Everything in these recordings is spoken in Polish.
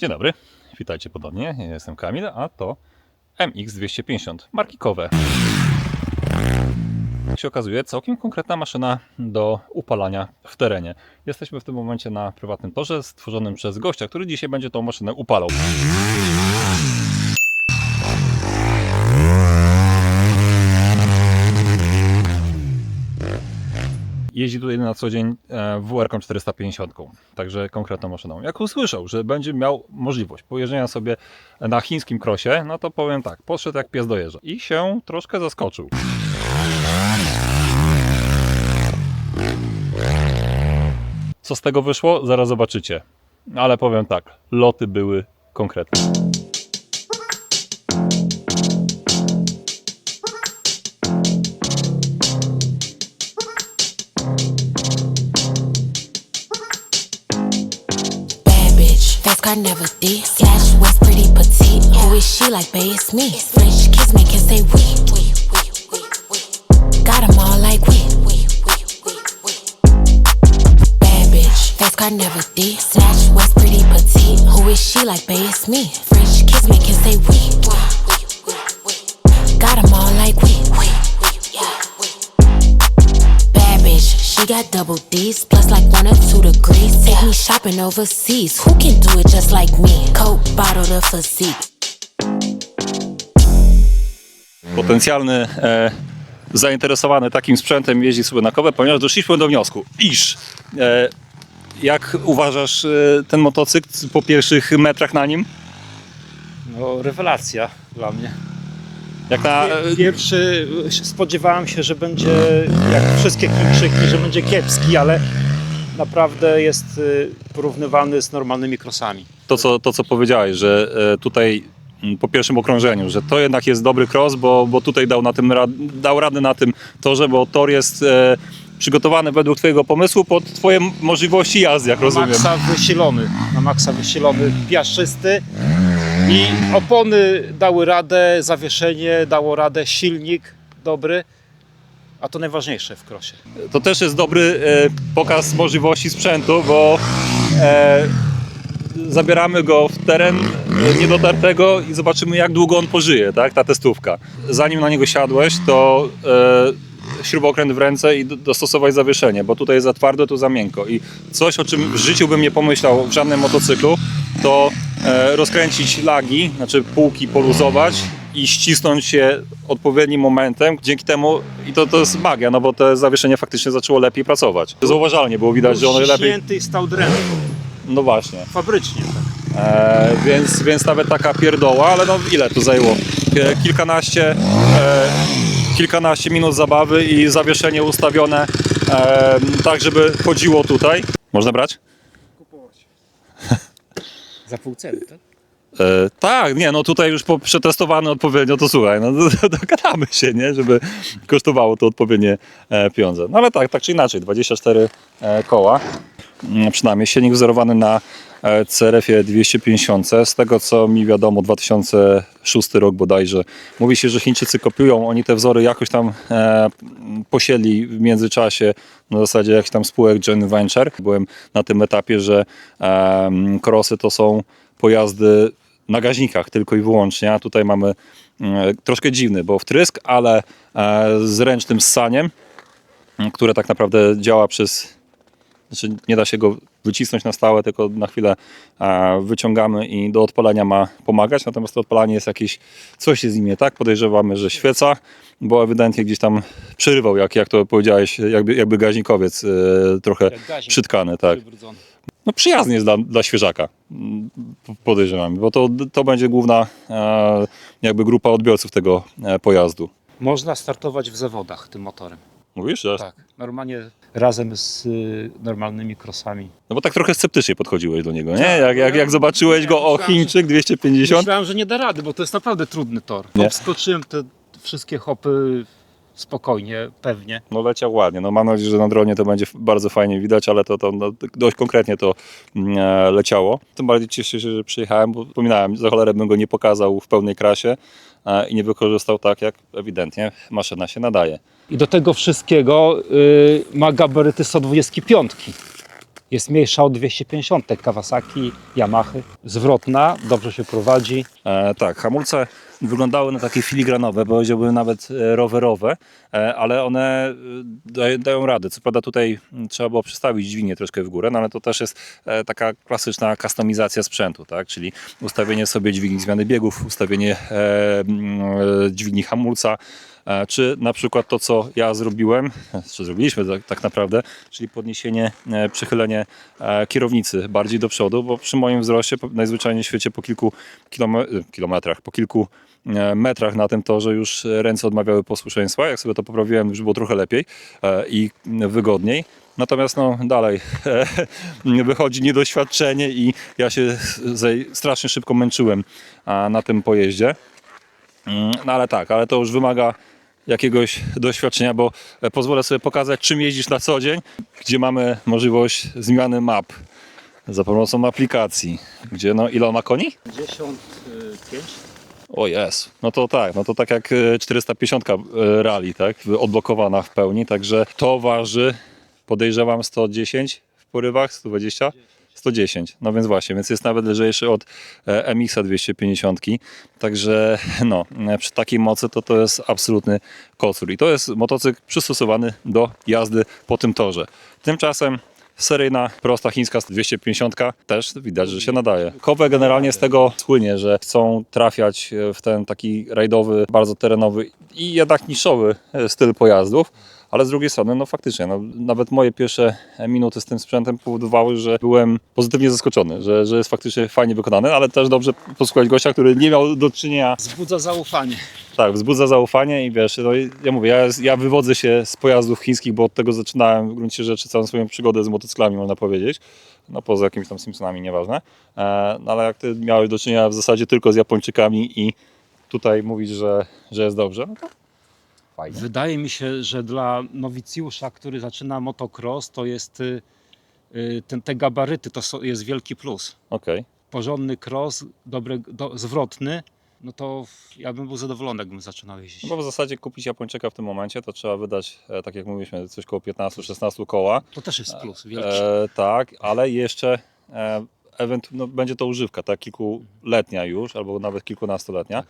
Dzień dobry, witajcie ponownie, ja jestem Kamil, a to MX250, marki Kowe. Jak się okazuje, całkiem konkretna maszyna do upalania w terenie. Jesteśmy w tym momencie na prywatnym torze stworzonym przez gościa, który dzisiaj będzie tą maszynę upalał. Jeździ tutaj na co dzień WR 450, także konkretną maszyną. Jak usłyszał, że będzie miał możliwość pojeżdżenia sobie na chińskim crossie, no to powiem tak, podszedł jak pies do jeża i się troszkę zaskoczył. Co z tego wyszło? Zaraz zobaczycie. Ale powiem tak, loty były konkretne. Car never did. Slash was pretty petite. Who is she like, babe? It's me. French kiss make him say we. Got them all like we. Bad bitch. Fast car never did. Slash was pretty petite. Who is she like, babe? It's me. French kiss make him say we. Got them all like we. Bad bitch. She got double D's, plus like 1 or 2 degrees. Take me shopping overseas. Who can do it just like me? Coke bottle the physique. Potencjalny zainteresowany takim sprzętem jeździ sobie na Kowe, ponieważ doszliśmy do wniosku, iż jak uważasz ten motocykl po pierwszych metrach na nim? No, rewelacja dla mnie. Jak na... Pierwszy spodziewałem się, że będzie jak wszystkie Chińczyki, że będzie kiepski, ale naprawdę jest porównywany z normalnymi crossami. To co powiedziałeś, że tutaj po pierwszym okrążeniu, że to jednak jest dobry cross, bo tutaj dał radę na tym torze, bo tor jest przygotowany według twojego pomysłu pod twoje możliwości jazdy, jak rozumiem. Na maksa wysilony, piaszczysty i opony dały radę, zawieszenie dało radę, silnik dobry, a to najważniejsze w crossie. To też jest dobry pokaz możliwości sprzętu, bo zabieramy go w teren niedotartego i zobaczymy, jak długo on pożyje, tak? Ta testówka. Zanim na niego siadłeś, to śrubokręt w ręce i dostosować zawieszenie, bo tutaj jest za twardo, tu za miękko. I coś, o czym w życiu bym nie pomyślał w żadnym motocyklu, to rozkręcić lagi, znaczy półki poluzować i ścisnąć się odpowiednim momentem. Dzięki temu, i to jest magia, no bo to zawieszenie faktycznie zaczęło lepiej pracować. Zauważalnie było widać, że ono lepiej... Ściśnięty i stał drętwo. No właśnie. Fabrycznie, tak. Więc nawet taka pierdoła, ale no ile to zajęło? Kilkanaście minut zabawy i zawieszenie ustawione tak, żeby chodziło tutaj. Można brać? Kupować. Za pół ceny, tak? Tak, nie, no tutaj już przetestowane odpowiednio, to słuchaj, no dogadamy się, nie, żeby kosztowało to odpowiednie pieniądze. No ale tak czy inaczej, 24 koła, przynajmniej silnik wzorowany na CRF-ie 250, z tego co mi wiadomo 2006 rok bodajże. Mówi się, że Chińczycy kopiują, oni te wzory jakoś tam posiedli w międzyczasie na zasadzie jakichś tam spółek joint venture. Byłem na tym etapie, że crossy to są pojazdy na gaźnikach tylko i wyłącznie, a tutaj mamy troszkę dziwny, bo wtrysk, ale z ręcznym ssaniem, które tak naprawdę działa znaczy nie da się go wycisnąć na stałe, tylko na chwilę wyciągamy i do odpalenia ma pomagać, natomiast to odpalanie jest jakieś, coś jest z nim nie tak, podejrzewamy, że świeca, bo ewidentnie gdzieś tam przerywał, jak to powiedziałeś, jakby gaźnikowiec trochę przytkany, tak. No przyjazny jest dla świeżaka, podejrzewam, bo to będzie główna jakby grupa odbiorców tego pojazdu. Można startować w zawodach tym motorem. Mówisz? Że... Tak, normalnie razem z normalnymi crossami. No bo tak trochę sceptycznie podchodziłeś do niego, nie? Jak zobaczyłeś go, o Chińczyk 250. Myślałem, że nie da rady, bo to jest naprawdę trudny tor. Obskoczyłem te wszystkie hopy spokojnie, pewnie. No leciał ładnie, no mam nadzieję, że na dronie to będzie bardzo fajnie widać, ale to no, dość konkretnie to leciało. Tym bardziej cieszę się, że przyjechałem, bo wspominałem, za cholerę bym go nie pokazał w pełnej krasie i nie wykorzystał tak, jak ewidentnie maszyna się nadaje. I do tego wszystkiego ma gabaryty 125. Jest mniejsza od 250 Kawasaki, Yamahy. Zwrotna, dobrze się prowadzi. Tak, hamulce wyglądały na takie filigranowe, powiedziałbym nawet rowerowe, ale one dają radę. Co prawda tutaj trzeba było przestawić dźwignię troszkę w górę, no ale to też jest taka klasyczna kustomizacja sprzętu, tak? Czyli ustawienie sobie dźwigni zmiany biegów, ustawienie dźwigni hamulca, czy na przykład to, co ja zrobiłem, czy zrobiliśmy tak naprawdę, czyli podniesienie, przychylenie kierownicy bardziej do przodu, bo przy moim wzroście najzwyczajniej w świecie po kilku kilometrach, po kilku metrach na tym torze już ręce odmawiały posłuszeństwa. Jak sobie to poprawiłem, już było trochę lepiej i wygodniej. Natomiast no dalej wychodzi niedoświadczenie i ja się strasznie szybko męczyłem na tym pojeździe. No ale tak, ale to już wymaga jakiegoś doświadczenia, bo pozwolę sobie pokazać, czym jeździsz na co dzień, gdzie mamy możliwość zmiany map za pomocą aplikacji, gdzie no ile on ma koni? 55. O jest, no to tak jak 450 rally, tak, odblokowana w pełni, także to waży, podejrzewam 110 w porywach, 120? 110, no więc właśnie, więc jest nawet lżejszy od MX-a 250, także no, przy takiej mocy to jest absolutny kocur i to jest motocykl przystosowany do jazdy po tym torze. Tymczasem seryjna, prosta chińska 250 też widać, że się nadaje. Kowe generalnie z tego słynie, że chcą trafiać w ten taki rajdowy, bardzo terenowy i jednak niszowy styl pojazdów. Ale z drugiej strony, no faktycznie, no, nawet moje pierwsze minuty z tym sprzętem powodowały, że byłem pozytywnie zaskoczony, że jest faktycznie fajnie wykonany, ale też dobrze posłuchać gościa, który nie miał do czynienia. Wzbudza zaufanie. Tak, wzbudza zaufanie i wiesz, no, ja mówię, ja wywodzę się z pojazdów chińskich, bo od tego zaczynałem w gruncie rzeczy całą swoją przygodę z motocyklami, można powiedzieć. No poza jakimiś tam Simpsonami, nieważne. No, ale jak ty miałeś do czynienia w zasadzie tylko z Japończykami i tutaj mówisz, że jest dobrze, no to fajnie. Wydaje mi się, że dla nowicjusza, który zaczyna motocross, to jest te gabaryty, jest wielki plus. Okej. Porządny cross, zwrotny, no to ja bym był zadowolony, jakbym zaczynał jeździć. No bo w zasadzie kupić Japończyka w tym momencie to trzeba wydać, tak jak mówiliśmy, coś koło 15-16 koła. To też jest plus wielki. Tak, ale jeszcze no, będzie to używka, tak, kilkuletnia już, albo nawet kilkunastoletnia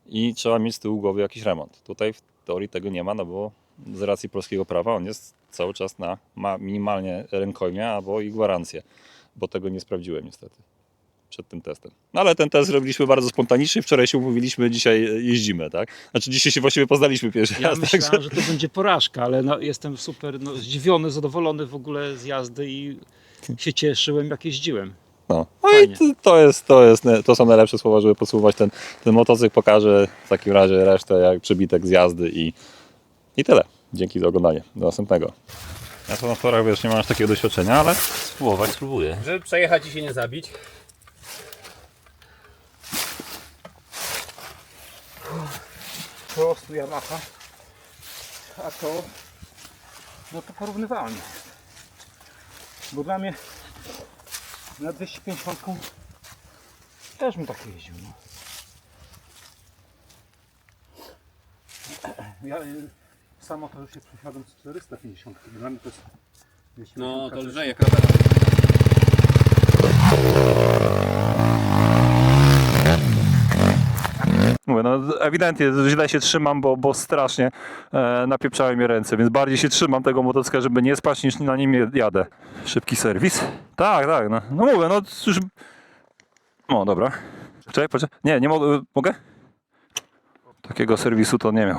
i trzeba mieć z tyłu głowy jakiś remont. Tutaj w teorii tego nie ma, no bo z racji polskiego prawa on jest cały czas ma minimalnie rękojmie albo i gwarancję, bo tego nie sprawdziłem niestety przed tym testem. No ale ten test robiliśmy bardzo spontanicznie, wczoraj się umówiliśmy, dzisiaj jeździmy, tak? Znaczy dzisiaj się właściwie poznaliśmy pierwszy Ja raz. myślałem, także... że to będzie porażka, ale no, jestem super zdziwiony, zadowolony w ogóle z jazdy i się cieszyłem, jak jeździłem. No i Fajnie. to są najlepsze słowa, żeby podsumować ten motocykl. Pokażę w takim razie resztę jak przybitek z jazdy i tyle. Dzięki za oglądanie. Do następnego. Ja to na torach, wiesz, nie mam aż takiego doświadczenia, ale spróbuję. Żeby przejechać i się nie zabić. Po prostu Yamaha, a to no to porównywalnie. Bo dla mnie na 250 też bym tak jeździł. No. Ja samo to już się przesiadłem z 450. Dla mnie to jest 250. No to lżej jak mówię, no ewidentnie źle się trzymam, bo strasznie napieprzały mnie ręce, więc bardziej się trzymam tego motocykla, żeby nie spać, niż na nim jadę. Szybki serwis? Tak, no mówię, no już... O, dobra. Poczekaj. Nie mogę? Takiego serwisu to nie miał.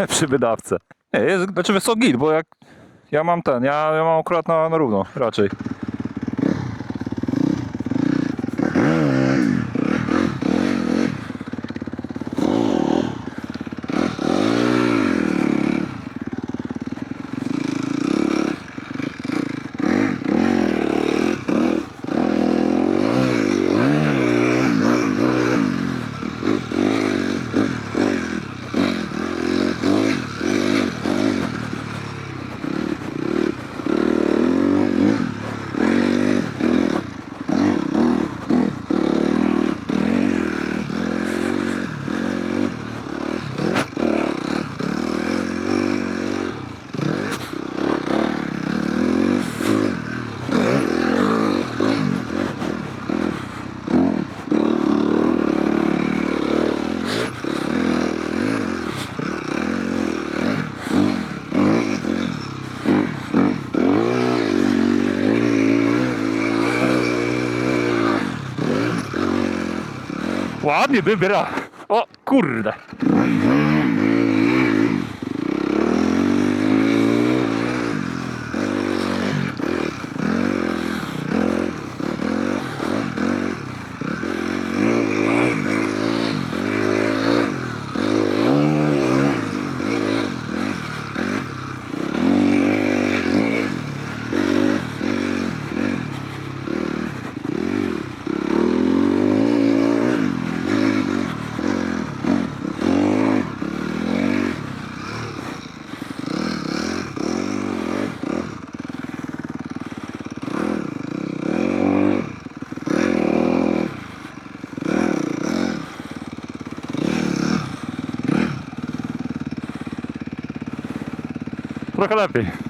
Przy wydawcę. Nie, jest co git, bo jak ja mam ja mam akurat na równo raczej. ładnie wybiera. O kurde. Trochę lepiej.